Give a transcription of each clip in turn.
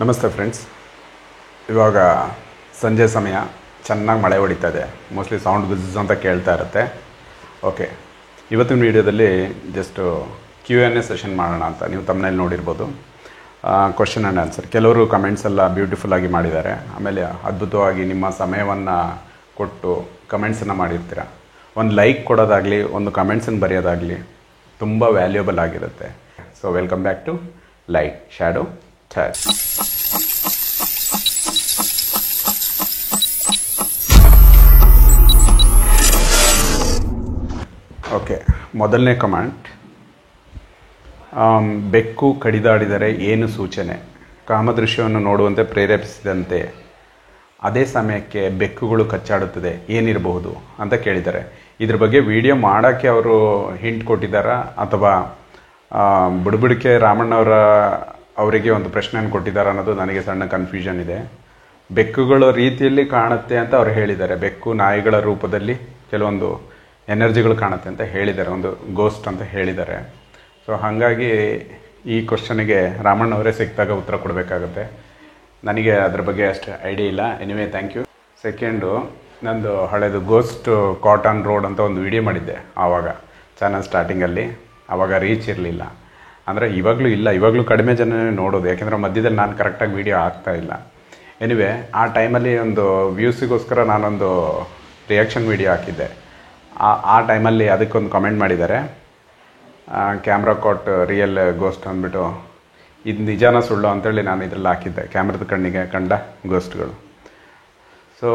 ನಮಸ್ತೆ ಫ್ರೆಂಡ್ಸ್. ಇವಾಗ ಸಂಜೆ ಸಮಯ, ಚೆನ್ನಾಗಿ ಮಳೆ ಹೊಡಿತಾ ಇದೆ. ಮೋಸ್ಟ್ಲಿ ಸೌಂಡ್ ಬಿಸ್ ಅಂತ ಕೇಳ್ತಾ ಇರುತ್ತೆ. ಓಕೆ, ಇವತ್ತಿನ ವೀಡಿಯೋದಲ್ಲಿ ಜಸ್ಟ್ Q&A ಸೆಷನ್ ಮಾಡೋಣ ಅಂತ. ನೀವು ತಮ್ಮನೇಲಿ ನೋಡಿರ್ಬೋದು. Question and answer. ಕೆಲವರು ಕಮೆಂಟ್ಸ್ ಎಲ್ಲ ಬ್ಯೂಟಿಫುಲ್ಲಾಗಿ ಮಾಡಿದ್ದಾರೆ. ಆಮೇಲೆ ಅದ್ಭುತವಾಗಿ ನಿಮ್ಮ ಸಮಯವನ್ನು ಕೊಟ್ಟು ಕಮೆಂಟ್ಸನ್ನು ಮಾಡಿರ್ತೀರ. ಒಂದು ಲೈಕ್ ಕೊಡೋದಾಗಲಿ, ಒಂದು ಕಮೆಂಟ್ಸನ್ನು ಬರೆಯೋದಾಗಲಿ ತುಂಬ ವ್ಯಾಲ್ಯೂಬಲ್ ಆಗಿರುತ್ತೆ. So welcome back to light shadow thoughts. Okay, ಮೊದಲನೇ ಕಮೆಂಟ್. ಬೆಕ್ಕು ಕಡಿದಾಡಿದರೆ ಏನು ಸೂಚನೆ? ಕಾಮದೃಶ್ಯವನ್ನು ನೋಡುವಂತೆ ಪ್ರೇರೇಪಿಸಿದಂತೆ ಅದೇ ಸಮಯಕ್ಕೆ ಬೆಕ್ಕುಗಳು ಕಚ್ಚಾಡುತ್ತದೆ, ಏನಿರಬಹುದು ಅಂತ ಕೇಳಿದ್ದಾರೆ. ಇದ್ರ ಬಗ್ಗೆ ವಿಡಿಯೋ ಮಾಡೋಕ್ಕೆ ಅವರು ಹಿಂಟ್ ಕೊಟ್ಟಿದ್ದಾರಾ ಅಥವಾ ಬುಡಬುಡಿಕೆ ಅವರಿಗೆ ಒಂದು ಪ್ರಶ್ನೆಯನ್ನು ಕೊಟ್ಟಿದ್ದಾರೆ ಅನ್ನೋದು ನನಗೆ ಸಣ್ಣ ಕನ್ಫ್ಯೂಷನ್ ಇದೆ. ಬೆಕ್ಕುಗಳ ರೀತಿಯಲ್ಲಿ ಕಾಣುತ್ತೆ ಅಂತ ಅವ್ರು ಹೇಳಿದ್ದಾರೆ. ಬೆಕ್ಕು ನಾಯಿಗಳ ರೂಪದಲ್ಲಿ ಕೆಲವೊಂದು ಎನರ್ಜಿಗಳು ಕಾಣುತ್ತೆ ಅಂತ ಹೇಳಿದ್ದಾರೆ, ಒಂದು ಗೋಸ್ಟ್ ಅಂತ ಹೇಳಿದ್ದಾರೆ. ಸೊ ಹಾಗಾಗಿ ಈ ಕ್ವಶನಿಗೆ ರಾಮಣ್ಣವರೇ ಸಿಕ್ಕಿದಾಗ ಉತ್ತರ ಕೊಡಬೇಕಾಗುತ್ತೆ. ನನಗೆ ಅದ್ರ ಬಗ್ಗೆ ಅಷ್ಟು ಐಡಿಯಾ ಇಲ್ಲ. Anyway, thank you. ಸೆಕೆಂಡು, ನಂದು ಹಳೆಯದು ಗೋಸ್ಟ್ ಕಾಟನ್ ರೋಡ್ ಅಂತ ಒಂದು ವಿಡಿಯೋ ಮಾಡಿದ್ದೆ ಆವಾಗ ಚಾನಲ್ ಸ್ಟಾರ್ಟಿಂಗಲ್ಲಿ. ಆವಾಗ ರೀಚ್ ಇರಲಿಲ್ಲ. ಅಂದರೆ ಇವಾಗಲೂ ಇಲ್ಲ, ಇವಾಗಲೂ ಕಡಿಮೆ ಜನನೇ ನೋಡೋದು. ಯಾಕೆಂದರೆ ಮಧ್ಯದಲ್ಲಿ ನಾನು ಕರೆಕ್ಟಾಗಿ ವಿಡಿಯೋ ಆಗ್ತಾಯಿಲ್ಲ. ಎನಿವೇ, ಆ ಟೈಮಲ್ಲಿ ಒಂದು ವ್ಯೂಸಿಗೋಸ್ಕರ ನಾನೊಂದು ರಿಯಾಕ್ಷನ್ ವಿಡಿಯೋ ಹಾಕಿದ್ದೆ. ಆ ಟೈಮಲ್ಲಿ ಅದಕ್ಕೊಂದು ಕಮೆಂಟ್ ಮಾಡಿದ್ದಾರೆ, ಕ್ಯಾಮ್ರಾ ಕಾಟ್ ರಿಯಲ್ ಗೋಸ್ಟ್ ಅಂದ್ಬಿಟ್ಟು. ಇದು ನಿಜಾನ ಸುಳ್ಳು ಅಂತೇಳಿ ನಾನು ಇದರಲ್ಲಿ ಹಾಕಿದ್ದೆ, ಕ್ಯಾಮ್ರದ ಕಣ್ಣಿಗೆ ಕಂಡ ಗೋಸ್ಟ್ಗಳು. ಸೊ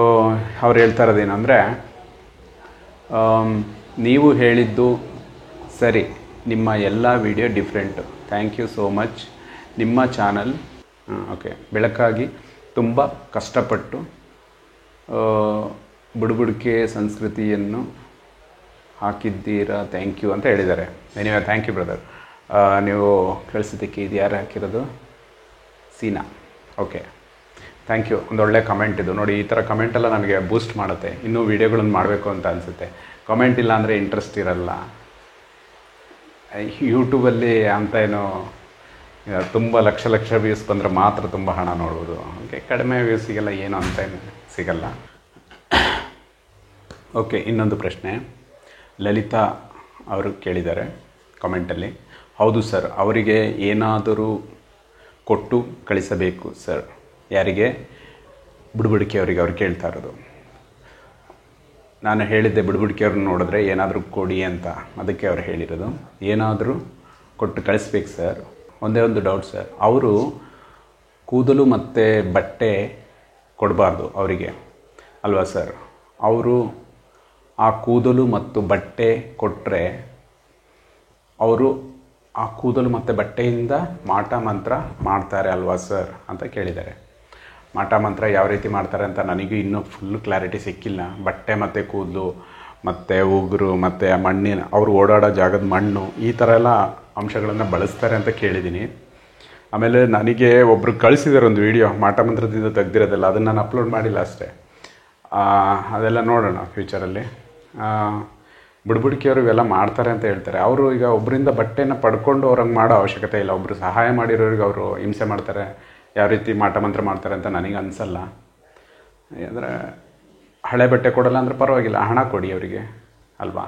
ಅವ್ರು ಹೇಳ್ತಾ ಇರೋದೇನೆಂದರೆ, ನೀವು ಹೇಳಿದ್ದು ಸರಿ, ನಿಮ್ಮ ಎಲ್ಲ video different. Thank you so much. ನಿಮ್ಮ ಚಾನಲ್ ಓಕೆ ಬೆಳಕಾಗಿ ತುಂಬ ಕಷ್ಟಪಟ್ಟು ಬುಡಬುಡಿಕೆ ಸಂಸ್ಕೃತಿಯನ್ನು ಹಾಕಿದ್ದೀರಾ. ಥ್ಯಾಂಕ್ ಯು ಅಂತ ಹೇಳಿದ್ದಾರೆ. Anyway, thank you brother. ನೀವು ಕಳಿಸಿದ್ದಕ್ಕೆ. ಇದು ಯಾರು ಹಾಕಿರೋದು? ಸೀನಾ. Okay, thank you. ಒಂದೊಳ್ಳೆ ಕಮೆಂಟ್ ಇದು. ನೋಡಿ, ಈ ಥರ ಕಮೆಂಟೆಲ್ಲ ನನಗೆ ಬೂಸ್ಟ್ ಮಾಡುತ್ತೆ, ಇನ್ನೂ ವೀಡಿಯೋಗಳನ್ನು ಮಾಡಬೇಕು ಅಂತ ಅನಿಸುತ್ತೆ. ಕಮೆಂಟ್ ಇಲ್ಲ ಅಂದರೆ ಇಂಟ್ರೆಸ್ಟ್ ಇರಲ್ಲ. ಯೂಟ್ಯೂಬಲ್ಲಿ ಅಂತ ಏನೋ ತುಂಬ ಲಕ್ಷ ವ್ಯೂಸ್ ಬಂದರೆ ಮಾತ್ರ ತುಂಬ ಹಣ ನೋಡ್ಬೋದು. ಓಕೆ, ಕಡಿಮೆ ವ್ಯೂಸ್ ಸಿಗಲ್ಲ, ಏನು ಅಂತ ಏನು ಸಿಗಲ್ಲ. ಓಕೆ, ಇನ್ನೊಂದು ಪ್ರಶ್ನೆ. ಲಲಿತಾ ಅವರು ಕೇಳಿದ್ದಾರೆ ಕಮೆಂಟಲ್ಲಿ. ಹೌದು ಸರ್, ಅವರಿಗೆ ಏನಾದರೂ ಕೊಟ್ಟು ಕಳಿಸಬೇಕು ಸರ್. ಯಾರಿಗೆ? ಬುಡಬುಡಿಕೆಯವರಿಗೆ ಅವ್ರು ಕೇಳ್ತಾ ಇರೋದು. ನಾನು ಹೇಳಿದ್ದೆ ಬುಡಬುಡಿಕೆಯವ್ರನ್ನ ನೋಡಿದ್ರೆ ಏನಾದರೂ ಕೊಡಿ ಅಂತ, ಅದಕ್ಕೆ ಅವ್ರು ಹೇಳಿರೋದು. ಏನಾದರೂ ಕೊಟ್ಟು ಕಳಿಸ್ಬೇಕು ಸರ್. ಒಂದೇ ಒಂದು ಡೌಟ್ ಸರ್, ಅವರು ಕೂದಲು ಮತ್ತು ಬಟ್ಟೆ ಕೊಡಬಾರ್ದು ಅವರಿಗೆ ಅಲ್ವಾ ಸರ್? ಅವರು ಆ ಕೂದಲು ಮತ್ತು ಬಟ್ಟೆ ಕೊಟ್ಟರೆ ಅವರು ಆ ಕೂದಲು ಮತ್ತು ಬಟ್ಟೆಯಿಂದ ಮಾಟ ಮಂತ್ರ ಮಾಡ್ತಾರೆ ಅಲ್ವಾ ಸರ್ ಅಂತ ಕೇಳಿದ್ದಾರೆ. ಮಾಟ ಮಂತ್ರ ಯಾವ ರೀತಿ ಮಾಡ್ತಾರೆ ಅಂತ ನನಗೂ ಇನ್ನೂ ಫುಲ್ ಕ್ಲಾರಿಟಿ ಸಿಕ್ಕಿಲ್ಲ. ಬಟ್ಟೆ ಮತ್ತು ಕೂದಲು ಮತ್ತು ಉಗುರು ಮತ್ತು ಮಣ್ಣಿನ ಅವರು ಓಡಾಡೋ ಜಾಗದ ಮಣ್ಣು, ಈ ಥರ ಎಲ್ಲ ಅಂಶಗಳನ್ನು ಬಳಸ್ತಾರೆ ಅಂತ ಕೇಳಿದ್ದೀನಿ. ಆಮೇಲೆ ನನಗೆ ಒಬ್ಬರು ಕಳಿಸಿದ್ದಾರೆ ಒಂದು ವಿಡಿಯೋ ಮಾಟ ಮಂತ್ರದಿಂದ ತೆಗ್ದಿರೋದೆಲ್ಲ. ಅದನ್ನು ನಾನು ಅಪ್ಲೋಡ್ ಮಾಡಿಲ್ಲ ಅಷ್ಟೇ. ಅದೆಲ್ಲ ನೋಡೋಣ ಫ್ಯೂಚರಲ್ಲಿ. ಬುಡಬುಡಿಕೆಯವರು ಇವೆಲ್ಲ ಮಾಡ್ತಾರೆ ಅಂತ ಹೇಳ್ತಾರೆ. ಅವರು ಈಗ ಒಬ್ಬರಿಂದ ಬಟ್ಟೆನ ಪಡ್ಕೊಂಡು ಅವ್ರಂಗೆ ಮಾಡೋ ಅವಶ್ಯಕತೆ ಇಲ್ಲ. ಒಬ್ಬರು ಸಹಾಯ ಮಾಡಿರೋರಿಗೆ ಅವರು ಹಿಂಸೆ ಮಾಡ್ತಾರೆ, ಯಾವ ರೀತಿ ಮಾಟ ಮಂತ್ರ ಮಾಡ್ತಾರೆ ಅಂತ ನನಗೆ ಅನಿಸಲ್ಲ. ಅಂದರೆ ಹಳೆ ಬಟ್ಟೆ ಕೊಡಲ್ಲ ಅಂದರೆ ಪರವಾಗಿಲ್ಲ, ಹಣ ಕೊಡಿ ಅವರಿಗೆ ಅಲ್ವಾ?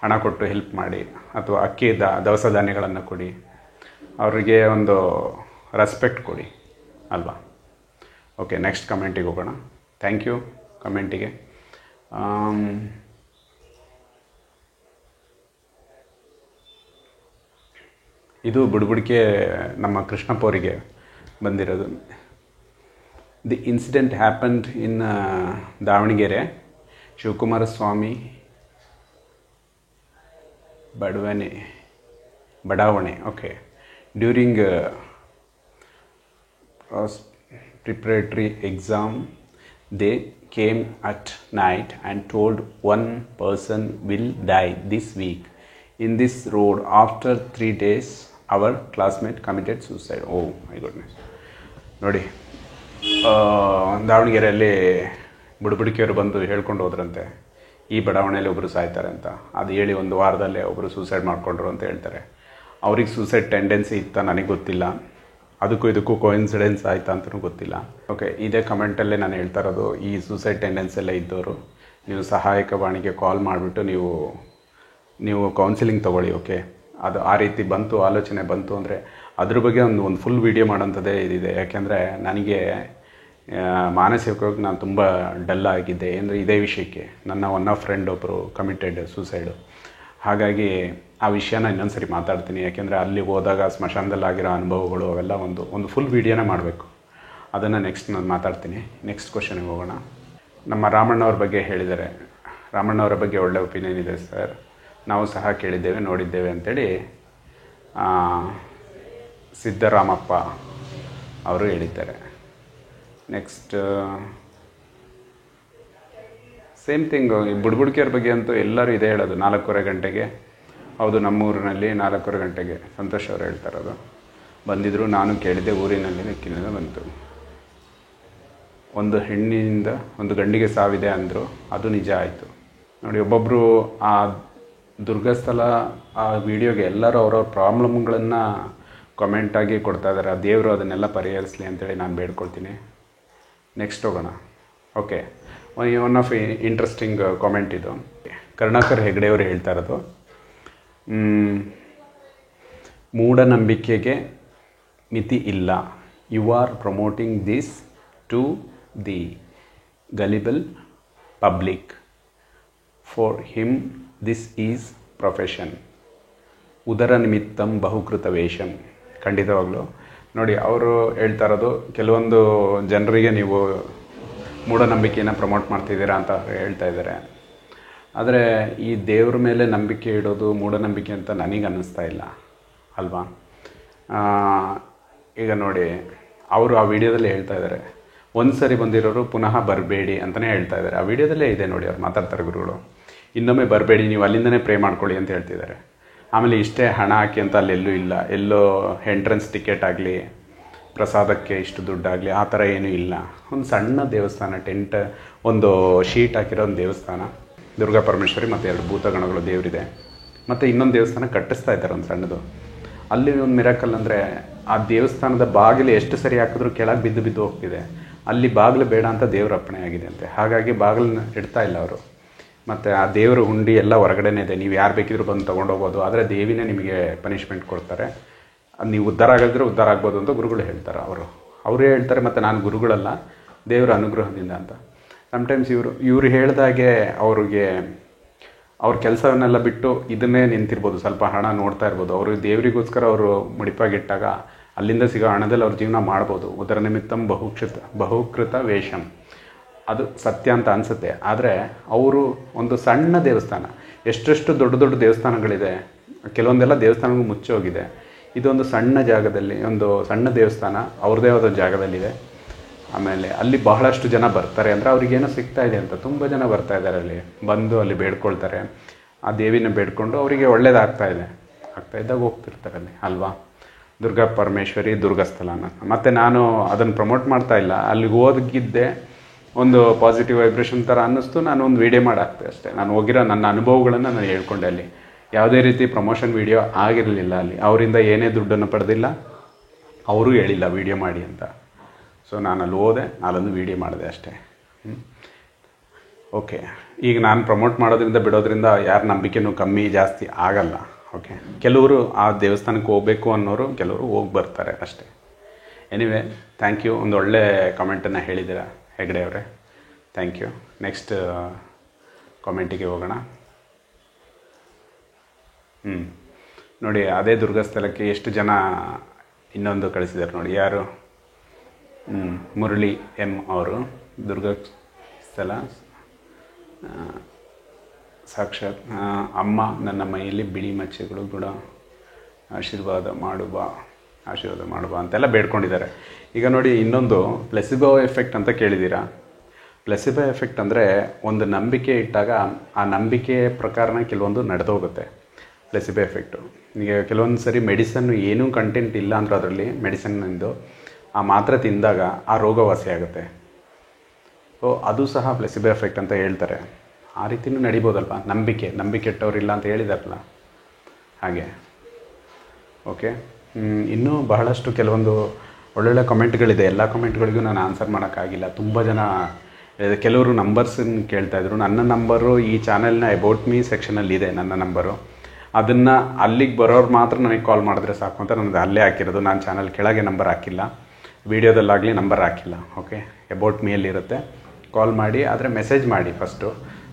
ಹಣ ಕೊಟ್ಟು ಹೆಲ್ಪ್ ಮಾಡಿ, ಅಥವಾ ಅಕ್ಕಿ ದವಸ ಧಾನ್ಯಗಳನ್ನು ಕೊಡಿ, ಅವರಿಗೆ ಒಂದು ರೆಸ್ಪೆಕ್ಟ್ ಕೊಡಿ ಅಲ್ವಾ? ಓಕೆ, ನೆಕ್ಸ್ಟ್ ಕಮೆಂಟಿಗೆ ಹೋಗೋಣ. ಥ್ಯಾಂಕ್ ಯು ಕಮೆಂಟಿಗೆ. ಇದು ಬುಡಬುಡಿಕೆ ನಮ್ಮ ಕೃಷ್ಣಪ್ಪ ಅವರಿಗೆ ಬಂದಿರೋದು. The incident happened in Davanagere, Shivakumara Swamy ಬಡಾವಣೆ. Okay, during preparatory exam, they came at night and told one person will die this week in this road. After 3 days, our classmate committed suicide. Oh my goodness. ನೋಡಿ, ದಾವಣಗೆರೆಯಲ್ಲಿ ಬುಡಬುಡಿಕೆಯವರು ಬಂದು ಹೇಳ್ಕೊಂಡು ಹೋದ್ರಂತೆ, ಈ ಬಡಾವಣೆಯಲ್ಲಿ ಒಬ್ಬರು ಸಾಯ್ತಾರೆ ಅಂತ. ಅದು ಹೇಳಿ ಒಂದು ವಾರದಲ್ಲೇ ಒಬ್ಬರು ಸೂಸೈಡ್ ಮಾಡಿಕೊಂಡ್ರು ಅಂತ ಹೇಳ್ತಾರೆ. ಅವ್ರಿಗೆ ಸೂಸೈಡ್ ಟೆಂಡೆನ್ಸಿ ಇತ್ತ ನನಗೆ ಗೊತ್ತಿಲ್ಲ. ಅದಕ್ಕೂ ಇದಕ್ಕೂ ಕೋಇನ್ಸಿಡೆನ್ಸ್ ಆಯಿತಾ ಅಂತಲೂ ಗೊತ್ತಿಲ್ಲ. ಓಕೆ, ಇದೇ ಕಮೆಂಟಲ್ಲೇ ನಾನು ಹೇಳ್ತಾ ಇರೋದು, ಈ ಸೂಸೈಡ್ ಟೆಂಡೆನ್ಸ್ ಎಲ್ಲ ಇದ್ದವರು ನೀವು ಸಹಾಯಕ ವಾಣಿಗೆ ಕಾಲ್ ಮಾಡಿಬಿಟ್ಟು ನೀವು ಕೌನ್ಸಿಲಿಂಗ್ ತೊಗೊಳ್ಳಿ. ಓಕೆ, ಅದು ಆ ರೀತಿ ಬಂತು, ಆಲೋಚನೆ ಬಂತು ಅಂದರೆ ಅದ್ರ ಬಗ್ಗೆ ಒಂದು ಫುಲ್ ವೀಡಿಯೋ ಮಾಡೋಂಥದ್ದೇ ಇದಿದೆ. ಯಾಕೆಂದರೆ ನನಗೆ ಮಾನಸಿಕವಾಗಿ ನಾನು ತುಂಬ ಡಲ್ ಆಗಿದ್ದೆ ಅಂದರೆ ಇದೇ ವಿಷಯಕ್ಕೆ. ನನ್ನ ಒನ್ ಆಫ್ ಫ್ರೆಂಡ್ ಒಬ್ಬರು ಕಮಿಟೆಡ್ ಸೂಸೈಡು. ಹಾಗಾಗಿ ಆ ವಿಷಯನ ಇನ್ನೊಂದು ಸರಿ ಮಾತಾಡ್ತೀನಿ. ಯಾಕೆಂದರೆ ಅಲ್ಲಿ ಹೋದಾಗ ಸ್ಮಶಾನದಲ್ಲಿ ಆಗಿರೋ ಅನುಭವಗಳು ಅವೆಲ್ಲ ಒಂದು ಫುಲ್ ವೀಡಿಯೋನೇ ಮಾಡಬೇಕು. ಅದನ್ನು ನೆಕ್ಸ್ಟ್ ನಾನು ಮಾತಾಡ್ತೀನಿ. ನೆಕ್ಸ್ಟ್ ಕ್ವಶನ್ಗೆ ಹೋಗೋಣ. ನಮ್ಮ ರಾಮಣ್ಣವ್ರ ಬಗ್ಗೆ ಹೇಳಿದ್ದಾರೆ. ರಾಮಣ್ಣವರ ಬಗ್ಗೆ ಒಳ್ಳೆ ಒಪಿನಿಯನ್ ಇದೆ ಸರ್, ನಾವು ಸಹ ಕೇಳಿದ್ದೇವೆ ನೋಡಿದ್ದೇವೆ ಅಂಥೇಳಿ ಸಿದ್ದರಾಮಪ್ಪ ಅವರು ಹೇಳಿದ್ದಾರೆ. ನೆಕ್ಸ್ಟ್ ಸೇಮ್ ಥಿಂಗು, ಈ ಬುಡ್ಬುಡ್ಕಿಯವ್ರ ಬಗ್ಗೆ ಅಂತೂ ಎಲ್ಲರೂ ಇದೇ ಹೇಳೋದು, 4:15 ಗಂಟೆಗೆ. ಹೌದು, ನಮ್ಮೂರಿನಲ್ಲಿ 4:15 ಗಂಟೆಗೆ ಸಂತೋಷ್ ಅವರು ಹೇಳ್ತಾ ಇರೋದು. ಬಂದಿದ್ದರು, ನಾನು ಕೇಳಿದ್ದೆ, ಊರಿನಲ್ಲಿ ನೆಕ್ಕಿನಿಂದ ಬಂತು. ಒಂದು ಹೆಣ್ಣಿನಿಂದ ಒಂದು ಗಂಡಿಗೆ ಸಾವಿದೆ ಅಂದರು, ಅದು ನಿಜ ಆಯಿತು. ನೋಡಿ, ಒಬ್ಬೊಬ್ಬರು ಆ ದುರ್ಗಸ್ಥಳ ಆ ವಿಡಿಯೋಗೆ ಎಲ್ಲರೂ ಅವ್ರವ್ರ ಪ್ರಾಬ್ಲಮ್ಗಳನ್ನು ಕಮೆಂಟಾಗಿ ಕೊಡ್ತಾ ಇದ್ದಾರೆ. ಆ ದೇವರು ಅದನ್ನೆಲ್ಲ ಪರಿಹರಿಸಲಿ ಅಂತೇಳಿ ನಾನು ಬೇಡ್ಕೊಳ್ತೀನಿ. ನೆಕ್ಸ್ಟ್ ಹೋಗೋಣ. Okay, one of interesting comment ಇದು. ಕರುಣಾಕರ್ ಹೆಗಡೆಯವರು ಹೇಳ್ತಾ ಇರೋದು, ಮೂಢನಂಬಿಕೆಗೆ ಮಿತಿ ಇಲ್ಲ. You are promoting this to the gullible public. For him this is profession. ಉದರ ನಿಮಿತ್ತಂ ಬಹುಕೃತ ವೇಷಂ. ಖಂಡಿತವಾಗ್ಲೂ ನೋಡಿ, ಅವರು ಹೇಳ್ತಾ ಇರೋದು, ಕೆಲವೊಂದು ಜನರಿಗೆ ನೀವು ಮೂಢನಂಬಿಕೆಯನ್ನು ಪ್ರಮೋಟ್ ಮಾಡ್ತಿದ್ದೀರಾ ಅಂತ ಹೇಳ್ತಾ ಇದ್ದಾರೆ. ಆದರೆ ಈ ದೇವ್ರ ಮೇಲೆ ನಂಬಿಕೆ ಇಡೋದು ಮೂಢನಂಬಿಕೆ ಅಂತ ನನಗೆ ಅನ್ನಿಸ್ತಾ ಇಲ್ಲ ಅಲ್ವಾ. ಈಗ ನೋಡಿ, ಅವರು ಆ ವಿಡಿಯೋದಲ್ಲಿ ಹೇಳ್ತಾ ಇದ್ದಾರೆ, ಒಂದು ಸರಿ ಬಂದಿರೋರು ಪುನಃ ಬರಬೇಡಿ ಅಂತಲೇ ಹೇಳ್ತಾ ಇದ್ದಾರೆ. ಆ ವಿಡಿಯೋದಲ್ಲೇ ಇದೆ ನೋಡಿ, ಅವ್ರು ಮಾತಾಡ್ತಾರೆ ಗುರುಗಳು. ಇನ್ನೊಮ್ಮೆ ಬರಬೇಡಿ, ನೀವು ಅಲ್ಲಿಂದನೇ ಪ್ರೇ ಮಾಡ್ಕೊಳ್ಳಿ ಅಂತ ಹೇಳ್ತಿದ್ದಾರೆ. ಆಮೇಲೆ ಇಷ್ಟೇ ಹಣ ಹಾಕಿ ಅಂತ ಅಲ್ಲೆಲ್ಲೂ ಇಲ್ಲ. ಎಲ್ಲೋ ಎಂಟ್ರೆನ್ಸ್ ಟಿಕೆಟ್ ಆಗಲಿ, ಪ್ರಸಾದಕ್ಕೆ ಇಷ್ಟು ದುಡ್ಡಾಗಲಿ ಆ ಥರ ಏನೂ ಇಲ್ಲ. ಒಂದು ಸಣ್ಣ ದೇವಸ್ಥಾನ, ಟೆಂಟ್, ಒಂದು ಶೀಟ್ ಹಾಕಿರೋ ಒಂದು ದೇವಸ್ಥಾನ, ದುರ್ಗಾ ಪರಮೇಶ್ವರಿ ಮತ್ತು 2 ಭೂತಗಣಗಳು ದೇವರಿದೆ. ಮತ್ತು ಇನ್ನೊಂದು ದೇವಸ್ಥಾನ ಕಟ್ಟಿಸ್ತಾ ಇದ್ದಾರೆ ಒಂದು ಸಣ್ಣದು. ಅಲ್ಲಿ ಒಂದು ಮಿರಾಕಲ್ ಅಂದರೆ, ಆ ದೇವಸ್ಥಾನದ ಬಾಗಿಲು ಎಷ್ಟು ಸರಿ ಹಾಕಿದ್ರೂ ಕೆಳಗೆ ಬಿದ್ದು ಹೋಗ್ತಿದೆ. ಅಲ್ಲಿ ಬಾಗಿಲು ಬೇಡ ಅಂತ ದೇವ್ರ ಅಪ್ಪಣೆ ಆಗಿದೆ ಅಂತೆ. ಹಾಗಾಗಿ ಬಾಗಿಲನ್ನ ಇಡ್ತಾ ಇಲ್ಲ ಅವರು. ಮತ್ತು ಆ ದೇವರ ಹುಂಡಿ ಎಲ್ಲ ಹೊರಗಡೆನೇ ಇದೆ, ನೀವು ಯಾರು ಬೇಕಿದ್ರೂ ಬಂದು ತೊಗೊಂಡೋಗ್ಬೋದು. ಆದರೆ ದೇವಿನೇ ನಿಮಗೆ ಪನಿಷ್ಮೆಂಟ್ ಕೊಡ್ತಾರೆ. ಅದು ನೀವು ಉದ್ಧಾರ ಆಗಿದ್ರೆ ಉದ್ಧಾರ ಆಗ್ಬೋದು ಅಂತ ಗುರುಗಳು ಹೇಳ್ತಾರೆ. ಅವರೇ ಹೇಳ್ತಾರೆ, ಮತ್ತು ನಾನು ಗುರುಗಳಲ್ಲ, ದೇವರ ಅನುಗ್ರಹದಿಂದ ಅಂತ. ಸಮ್ಟೈಮ್ಸ್ ಇವರು ಹೇಳಿದಾಗೆ ಅವ್ರ ಕೆಲಸವನ್ನೆಲ್ಲ ಬಿಟ್ಟು ಇದನ್ನೇ ನಿಂತಿರ್ಬೋದು, ಸ್ವಲ್ಪ ಹಣ ನೋಡ್ತಾ ಇರ್ಬೋದು. ಅವರು ದೇವರಿಗೋಸ್ಕರ ಅವರು ಮುಡಿಪಾಗಿಟ್ಟಾಗ ಅಲ್ಲಿಂದ ಸಿಗೋ ಹಣದಲ್ಲಿ ಅವ್ರ ಜೀವನ ಮಾಡ್ಬೋದು. ಉದರ ನಿಮಿತ್ತಂ ಬಹುಕೃತ ವೇಷಂ, ಅದು ಸತ್ಯ ಅಂತ ಅನಿಸುತ್ತೆ. ಆದರೆ ಅವರು ಒಂದು ಸಣ್ಣ ದೇವಸ್ಥಾನ, ಎಷ್ಟೆಷ್ಟು ದೊಡ್ಡ ದೊಡ್ಡ ದೇವಸ್ಥಾನಗಳಿದೆ, ಕೆಲವೊಂದೆಲ್ಲ ದೇವಸ್ಥಾನಗಳು ಮುಚ್ಚೋಗಿದೆ. ಇದೊಂದು ಸಣ್ಣ ಜಾಗದಲ್ಲಿ, ಒಂದು ಸಣ್ಣ ದೇವಸ್ಥಾನ ಅವ್ರದ್ದೇ ಆದ ಜಾಗದಲ್ಲಿದೆ. ಆಮೇಲೆ ಅಲ್ಲಿ ಬಹಳಷ್ಟು ಜನ ಬರ್ತಾರೆ. ಅಂದರೆ ಅವ್ರಿಗೇನೋ ಸಿಗ್ತಾ ಇದೆ ಅಂತ ತುಂಬ ಜನ ಬರ್ತಾ ಇದ್ದಾರೆ. ಅಲ್ಲಿ ಬಂದು ಅಲ್ಲಿ ಬೇಡ್ಕೊಳ್ತಾರೆ, ಆ ದೇವಿನ ಬೇಡ್ಕೊಂಡು ಅವರಿಗೆ ಒಳ್ಳೇದಾಗ್ತಾ ಇದ್ದಾಗ ಹೋಗ್ತಿರ್ತಾರೆ ಅಲ್ಲಿ ಅಲ್ವಾ. ದುರ್ಗಾ ಪರಮೇಶ್ವರಿ ದುರ್ಗಸ್ಥಳನ. ಮತ್ತು ನಾನು ಅದನ್ನು ಪ್ರಮೋಟ್ ಮಾಡ್ತಾ ಇಲ್ಲ, ಅಲ್ಲಿಗೆ ಹೋಗಿದ್ದೆ, ಒಂದು ಪಾಸಿಟಿವ್ ವೈಬ್ರೇಷನ್ ಥರ ಅನ್ನಿಸ್ತು, ನಾನು ಒಂದು ವೀಡಿಯೋ ಮಾಡಾಕ್ತೆ ಅಷ್ಟೇ. ನಾನು ಹೋಗಿರೋ ನನ್ನ ಅನುಭವಗಳನ್ನು ನಾನು ಹೇಳ್ಕೊಂಡೆ. ಅಲ್ಲಿ ಯಾವುದೇ ರೀತಿ ಪ್ರಮೋಷನ್ ವೀಡಿಯೋ ಆಗಿರಲಿಲ್ಲ. ಅಲ್ಲಿ ಅವರಿಂದ ಏನೇ ದುಡ್ಡನ್ನು ಪಡೆದಿಲ್ಲ, ಅವರು ಹೇಳಿಲ್ಲ ವೀಡಿಯೋ ಮಾಡಿ ಅಂತ. ಸೊ ನಾನು ಅಲ್ಲಿ ಹೋದೆ, ನಾನೊಂದು ವೀಡಿಯೋ ಮಾಡಿದೆ ಅಷ್ಟೇ. ಓಕೆ, ಈಗ ನಾನು ಪ್ರಮೋಟ್ ಮಾಡೋದ್ರಿಂದ ಬಿಡೋದ್ರಿಂದ ಯಾರ ನಂಬಿಕೆನೂ ಕಮ್ಮಿ ಜಾಸ್ತಿ ಆಗಲ್ಲ. ಓಕೆ, ಕೆಲವರು ಆ ದೇವಸ್ಥಾನಕ್ಕೆ ಹೋಗಬೇಕು ಅನ್ನೋರು ಕೆಲವರು ಹೋಗಿ ಬರ್ತಾರೆ ಅಷ್ಟೇ. Anyway, thank you. ಒಂದು ಒಳ್ಳೆ ಕಮೆಂಟನ್ನು ಹೇಳಿದ್ದೀರಾ ಹೆಗಡೆ ಅವರೇ, ಥ್ಯಾಂಕ್ ಯು. ನೆಕ್ಸ್ಟ್ ಕಾಮೆಂಟಿಗೆ ಹೋಗೋಣ. ನೋಡಿ, ಅದೇ ದುರ್ಗಸ್ಥಳಕ್ಕೆ ಎಷ್ಟು ಜನ ಇನ್ನೊಂದು ಕಳಿಸಿದ್ದಾರೆ ನೋಡಿ. ಯಾರು? ಮುರಳಿ ಎಂ ಅವರು. ದುರ್ಗಸ್ಥಳ ಸಾಕ್ಷಾತ್ ಅಮ್ಮ ನನ್ನ ಮೈಯಲ್ಲಿ ಬಿಳಿ ಮಚ್ಚೆಗಳು ಗುಣ ಆಶೀರ್ವಾದ ಮಾಡುವ ಅಂತೆಲ್ಲ ಬೇಡ್ಕೊಂಡಿದ್ದಾರೆ. ಈಗ ನೋಡಿ, ಇನ್ನೊಂದು ಪ್ಲೆಸಿಬೋ ಎಫೆಕ್ಟ್ ಅಂತ ಕೇಳಿದ್ದೀರಾ. ಪ್ಲೆಸಿಬೋ ಎಫೆಕ್ಟ್ ಅಂದರೆ ಒಂದು ನಂಬಿಕೆ ಇಟ್ಟಾಗ ಆ ನಂಬಿಕೆ ಪ್ರಕಾರನ ಕೆಲವೊಂದು ನಡೆದೋಗುತ್ತೆ. ಪ್ಲೆಸಿಬೋ ಎಫೆಕ್ಟು ಈಗ ಕೆಲವೊಂದು ಸರಿ ಮೆಡಿಸನ್ನು ಏನೂ ಕಂಟೆಂಟ್ ಇಲ್ಲ ಅಂದ್ರೆ ಅದರಲ್ಲಿ ಮೆಡಿಸನ್ನಿಂದು ಆ ಮಾತ್ರೆ ತಿಂದಾಗ ಆ ರೋಗ ವಾಸಿ ಆಗುತ್ತೆ. ಸೊ ಅದು ಸಹ ಪ್ಲೆಸಿಬೋ ಎಫೆಕ್ಟ್ ಅಂತ ಹೇಳ್ತಾರೆ. ಆ ರೀತಿಯೂ ನಡಿಬೋದಲ್ವ. ನಂಬಿಕೆ ಇಟ್ಟವರಿಲ್ಲ ಅಂತ ಹೇಳಿದಾರಲ್ಲ ಹಾಗೆ. ಓಕೆ, ಇನ್ನೂ ಬಹಳಷ್ಟು ಕೆಲವೊಂದು ಒಳ್ಳೊಳ್ಳೆ ಕಮೆಂಟ್ಗಳಿದೆ. ಎಲ್ಲ ಕಮೆಂಟ್ಗಳಿಗೂ ನಾನು ಆನ್ಸರ್ ಮಾಡೋಕ್ಕಾಗಿಲ್ಲ. ತುಂಬ ಜನ ಕೆಲವರು ನಂಬರ್ಸನ್ನು ಕೇಳ್ತಾಯಿದ್ರು. ನನ್ನ ನಂಬರು ಈ ಚಾನೆಲ್ನ ಅಬೌಟ್ ಮೀ ಸೆಕ್ಷನಲ್ಲಿದೆ ನನ್ನ ನಂಬರು. ಅದನ್ನು ಅಲ್ಲಿಗೆ ಬರೋರು ಮಾತ್ರ ನನಗೆ ಕಾಲ್ ಮಾಡಿದ್ರೆ ಸಾಕು ಅಂತ ನನಗೆ ಅಲ್ಲೇ ಹಾಕಿರೋದು. ನಾನು ಚಾನಲ್ ಕೆಳಗೆ ನಂಬರ್ ಹಾಕಿಲ್ಲ, ವೀಡಿಯೋದಲ್ಲಾಗಲಿ ನಂಬರ್ ಹಾಕಿಲ್ಲ. ಓಕೆ, ಅಬೌಟ್ ಮೀಯಲ್ಲಿರುತ್ತೆ. ಕಾಲ್ ಮಾಡಿ, ಆದರೆ ಮೆಸೇಜ್ ಮಾಡಿ ಫಸ್ಟು.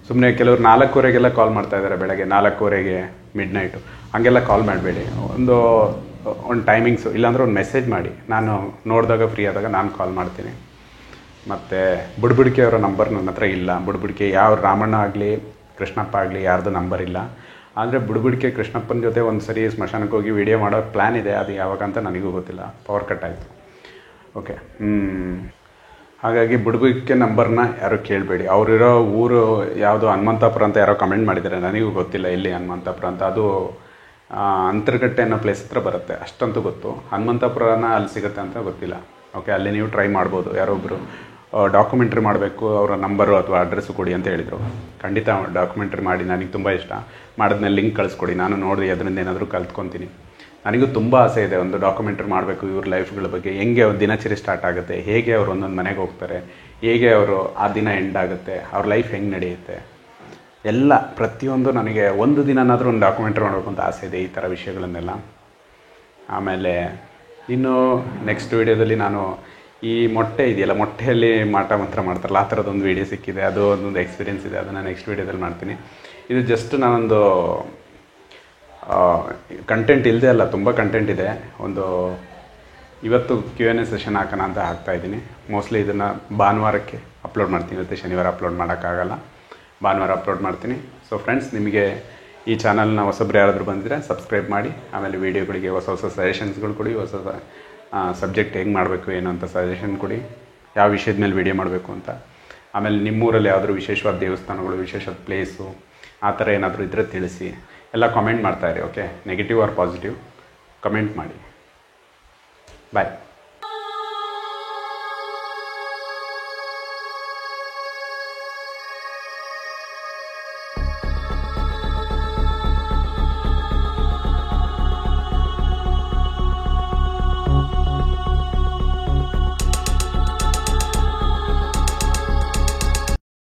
ಸುಮ್ಮನೆ ಕೆಲವರು 4:15ಗೆಲ್ಲ ಕಾಲ್ ಮಾಡ್ತಾಯಿದ್ದಾರೆ, ಬೆಳಗ್ಗೆ 4:15ಗೆ, ಮಿಡ್ ನೈಟು, ಹಾಗೆಲ್ಲ ಕಾಲ್ ಮಾಡಬೇಡಿ. ಒಂದು ಟೈಮಿಂಗ್ಸು, ಇಲ್ಲಾಂದ್ರೆ ಒಂದು ಮೆಸೇಜ್ ಮಾಡಿ. ನಾನು ನೋಡಿದಾಗ ಫ್ರೀ ಆದಾಗ ನಾನು ಕಾಲ್ ಮಾಡ್ತೀನಿ. ಮತ್ತು ಬುಡ್ಬುಡಿಕೆ ಅವರ ನಂಬರ್ ನನ್ನ ಹತ್ರ ಇಲ್ಲ. ಬುಡ್ಬುಡಿಕೆ ಯಾವ ರಾಮಣ್ಣ ಆಗಲಿ ಕೃಷ್ಣಪ್ಪ ಆಗಲಿ ಯಾರ್ದು ನಂಬರ್ ಇಲ್ಲ. ಆದರೆ ಬುಡ್ಬುಡಿಕೆ ಕೃಷ್ಣಪ್ಪನ ಜೊತೆ ಒಂದು ಸರಿ ಸ್ಮಶಾನಕ್ಕೆ ಹೋಗಿ ವಿಡಿಯೋ ಮಾಡೋ ಪ್ಲ್ಯಾನ್ ಇದೆ. ಅದು ಯಾವಾಗ ಅಂತ ನನಗೂ ಗೊತ್ತಿಲ್ಲ, ಪವರ್ ಕಟ್ ಆಯಿತು. ಓಕೆ, ಹಾಗಾಗಿ ಬುಡ್ಬುಡಿಕೆ ನಂಬರ್ನ ಯಾರು ಕೇಳಬೇಡಿ. ಅವರಿರೋ ಊರು ಯಾವುದು ಹನುಮಂತಾಪುರ ಅಂತ ಯಾರೋ ಕಮೆಂಟ್ ಮಾಡಿದ್ದಾರೆ, ನನಗೂ ಗೊತ್ತಿಲ್ಲ ಎಲ್ಲಿ ಹನುಮಂತಾಪುರ ಅಂತ. ಅದು ಅಂತರಗಟ್ಟೆ ಅನ್ನೋ ಪ್ಲೇಸ್ ಹತ್ರ ಬರುತ್ತೆ, ಅಷ್ಟಂತೂ ಗೊತ್ತು. ಹನುಮಂತಾಪುರನ ಅಲ್ಲಿ ಸಿಗುತ್ತೆ ಅಂತ ಗೊತ್ತಿಲ್ಲ. ಓಕೆ, ಅಲ್ಲಿ ನೀವು ಟ್ರೈ ಮಾಡ್ಬೋದು. ಯಾರೊಬ್ಬರು ಡಾಕ್ಯುಮೆಂಟ್ರಿ ಮಾಡಬೇಕು, ಅವರ ನಂಬರು ಅಥವಾ ಅಡ್ರೆಸ್ಸು ಕೊಡಿ ಅಂತ ಹೇಳಿದರು. ಖಂಡಿತ ಡಾಕ್ಯುಮೆಂಟ್ರಿ ಮಾಡಿ, ನನಗೆ ತುಂಬ ಇಷ್ಟ. ಮಾಡಿದ್ಮೇಲೆ ಲಿಂಕ್ ಕಳಿಸ್ಕೊಡಿ, ನಾನು ನೋಡಿ ಅದರಿಂದ ಏನಾದರೂ ಕಲ್ತ್ಕೊತೀನಿ. ನನಗೂ ತುಂಬ ಆಸೆ ಇದೆ, ಒಂದು ಡಾಕ್ಯುಮೆಂಟ್ರಿ ಮಾಡಬೇಕು ಇವ್ರ ಲೈಫ್ಗಳ ಬಗ್ಗೆ. ಹೆಂಗೆ ಅವ್ರ ದಿನಚರಿ ಸ್ಟಾರ್ಟ್ ಆಗುತ್ತೆ, ಹೇಗೆ ಅವರು ಒಂದೊಂದು ಮನೆಗೆ ಹೋಗ್ತಾರೆ, ಹೇಗೆ ಅವರು ಆ ದಿನ ಎಂಡ್ ಆಗುತ್ತೆ, ಅವ್ರ ಲೈಫ್ ಹೆಂಗೆ ನಡೆಯುತ್ತೆ, ಎಲ್ಲ ಪ್ರತಿಯೊಂದು ನನಗೆ ಒಂದು ದಿನನಾದರೂ ಒಂದು ಡಾಕ್ಯುಮೆಂಟ್ರಿ ಮಾಡಬೇಕು ಅಂತ ಆಸೆ ಇದೆ, ಈ ಥರ ವಿಷಯಗಳನ್ನೆಲ್ಲ. ಆಮೇಲೆ ಇನ್ನು ನೆಕ್ಸ್ಟ್ ವೀಡಿಯೋದಲ್ಲಿ ನಾನು ಈ ಮೊಟ್ಟೆ ಇದೆಯಲ್ಲ, ಮೊಟ್ಟೆಯಲ್ಲಿ ಮಾಟ ಮಂತ್ರ ಮಾಡ್ತಾರಲ್ಲ, ಆ ಥರದೊಂದು ವೀಡಿಯೋ ಸಿಕ್ಕಿದೆ. ಅದು ಒಂದೊಂದು ಎಕ್ಸ್ಪೀರಿಯೆನ್ಸ್ ಇದೆ, ಅದನ್ನು ನೆಕ್ಸ್ಟ್ ವೀಡಿಯೋದಲ್ಲಿ ಮಾಡ್ತೀನಿ. ಇದು ಜಸ್ಟ್ ನಾನೊಂದು ಕಂಟೆಂಟ್ ಇಲ್ಲದೆ ಅಲ್ಲ, ತುಂಬ ಕಂಟೆಂಟ್ ಇದೆ. ಇವತ್ತು Q&A ಸೆಷನ್ ಹಾಕೋಣ ಅಂತ ಹಾಕ್ತಾಯಿದ್ದೀನಿ. ಮೋಸ್ಟ್ಲಿ ಇದನ್ನು ಭಾನುವಾರಕ್ಕೆ ಅಪ್ಲೋಡ್ ಮಾಡ್ತೀನಿ. ಇವತ್ತು ಶನಿವಾರ ಅಪ್ಲೋಡ್ ಮಾಡೋಕ್ಕಾಗಲ್ಲ, ಭಾನುವಾರ ಅಪ್ಲೋಡ್ ಮಾಡ್ತೀನಿ. ಸೊ ಫ್ರೆಂಡ್ಸ್, ನಿಮಗೆ ಈ ಚಾನಲ್ನ ಹೊಸಬ್ರು ಯಾರಾದರೂ ಬಂದಿದ್ರೆ ಸಬ್ಸ್ಕ್ರೈಬ್ ಮಾಡಿ. ಆಮೇಲೆ ವೀಡಿಯೋಗಳಿಗೆ ಹೊಸ ಹೊಸ ಸಜೆಷನ್ಸ್ಗಳು ಕೊಡಿ, ಹೊಸ ಸಬ್ಜೆಕ್ಟ್ ಹೆಂಗೆ ಮಾಡಬೇಕು ಏನು ಅಂತ ಸಜೆಷನ್ ಕೊಡಿ, ಯಾವ ವಿಷಯದ ಮೇಲೆ ವೀಡಿಯೋ ಮಾಡಬೇಕು ಅಂತ. ಆಮೇಲೆ ನಿಮ್ಮೂರಲ್ಲಿ ಯಾವುದಾದ್ರು ವಿಶೇಷವಾದ ದೇವಸ್ಥಾನಗಳು, ವಿಶೇಷವಾದ ಪ್ಲೇಸು, ಆ ಥರ ಏನಾದರೂ ಇದ್ದರೆ ತಿಳಿಸಿ. ಎಲ್ಲ ಕಾಮೆಂಟ್ ಮಾಡ್ತಾಯಿರಿ. Okay, negative or positive comment ಮಾಡಿ. ಬಾಯ್.